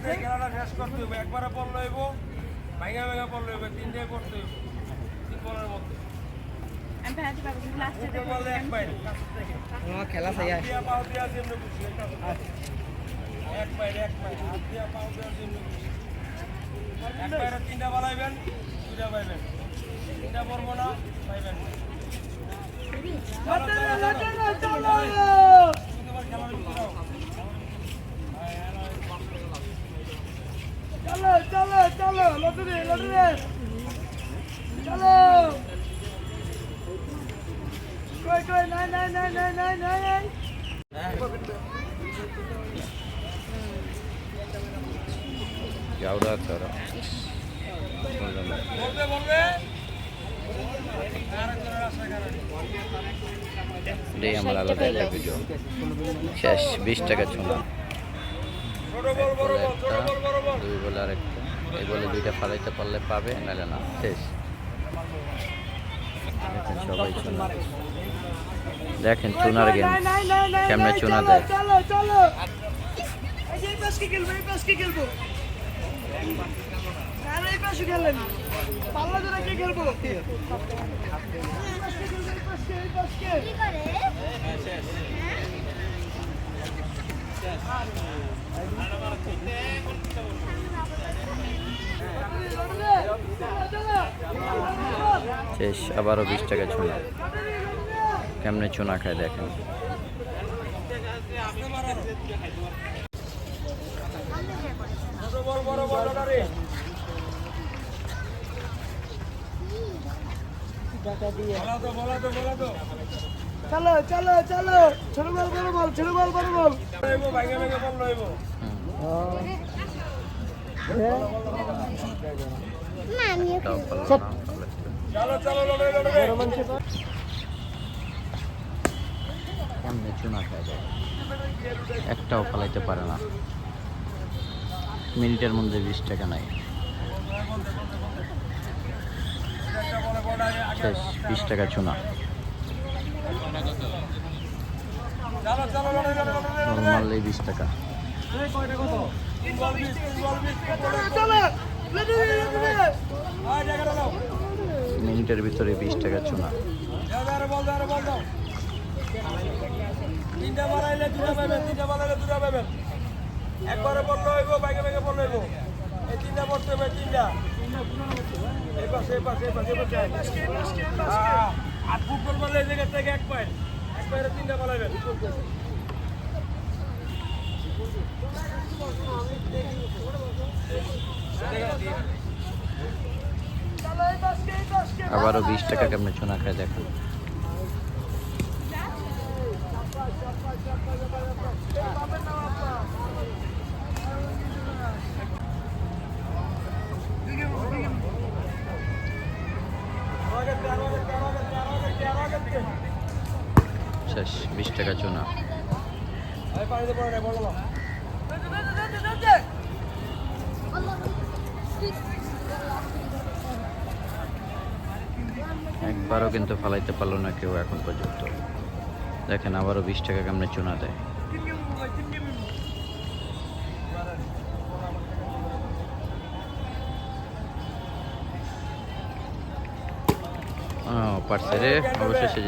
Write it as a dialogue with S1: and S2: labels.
S1: খেলাটা শেষ করতে হবে, একবারে পড়লে হইব, ভাঙা ভাঙা পড়লে হইব, তিনটায় পড়তে হইব, 3 বলের মধ্যে।
S2: খেলা চাই
S1: পাও দিয়া যেমনি খুশি, এক পায়ের হাত দিয়া পাও দিয়া যেমনি খুশি। এক পায়ের 3টা বালাইবেন, 2টা পাইবেন, 3টা পড়বো না, পাইবেন না।
S2: চলো চলো চলো লটুরে লটুরে চলো কই কই নাই নাই নাই নাই নাই নাই নাই
S3: যাওরা চড়া
S1: বলবে বলবে
S3: এটাই আমার আলাদা একটা ভিডিও শেষ 20 টাকা ছোনা
S1: ছোট বল বড় বল, ছোট বল বড় বল।
S3: 2 বলে আরেকটা এই বলে 2টা ফালাইতে পারলে পাবে নাহলে না শেষ দেখেন সবাই চুনা দেখেন চুনার গেম কেমনে চুনা দেয়
S2: চলো চলো এই যে পাশে খেলবো এই পাশে খেলবো আর এই পাশে খেলেন পাল্লা ধরে কি খেলবো এই পাশে কি করে
S3: শেষ আবারও 20 টাকা চুনা কেমনে চুনা খায় দেখেন
S1: ছোট বল বড় বল লটারি। বলা তো বলা তো বলা তো।
S2: চলো চলো চলো ছোট বল বড় বল ছোট বল বড় বল
S1: লইব ভাঙা ভাঙা বল লইব।
S3: তাও পারলো না,
S1: চলো চলো লটারি লটারি।
S3: কেমনে চুনা খায় দেখেন একটাও ফালাইতে পারে না মিনিটের মধ্যে 20 টাকা নাই শেষ 20 টাকা চুনা
S1: চলো চলো লটারি লটারি।
S3: মারলেই 20 টাকা
S1: তিন বল 20, তিন বল 20, তিন বল 20।
S2: চলো লটুরে লটুরে
S1: আয় জায়গাটা দাও।
S3: মিনিটের ভিতরে 20 টাকা চুনা
S1: দাও দাও বল দাও বল দাও। 3টা বাড়াইলে 2টা পাবেন, 3টা বাড়াইলে 2টা পাবেন। একবারে বল লইব, ভাঙা ভাঙা বল লইব। এই 3টা পড়তে হবে, 3টা। এই পাশে এই পাশে এই পাশে এই পাশে। আর ফুটবল বললে এই জায়গা থেকে এক পায়। এক পায়ে 3টা বাড়াইবেন।
S2: চলো এই পাশে
S3: আবারও 20 টাকা কেমনে চুনা খায় দেখেন শেষ 20 টাকা চুনা
S1: পানিতে পড়ে নাই, বল বলো।
S3: একবারও কিন্তু ফালাইতে পারলো না কেউ এখন পর্যন্ত দেখেন আবারও 20 টাকা কেমনে চুনা দেয় পারছে রে অবশেষে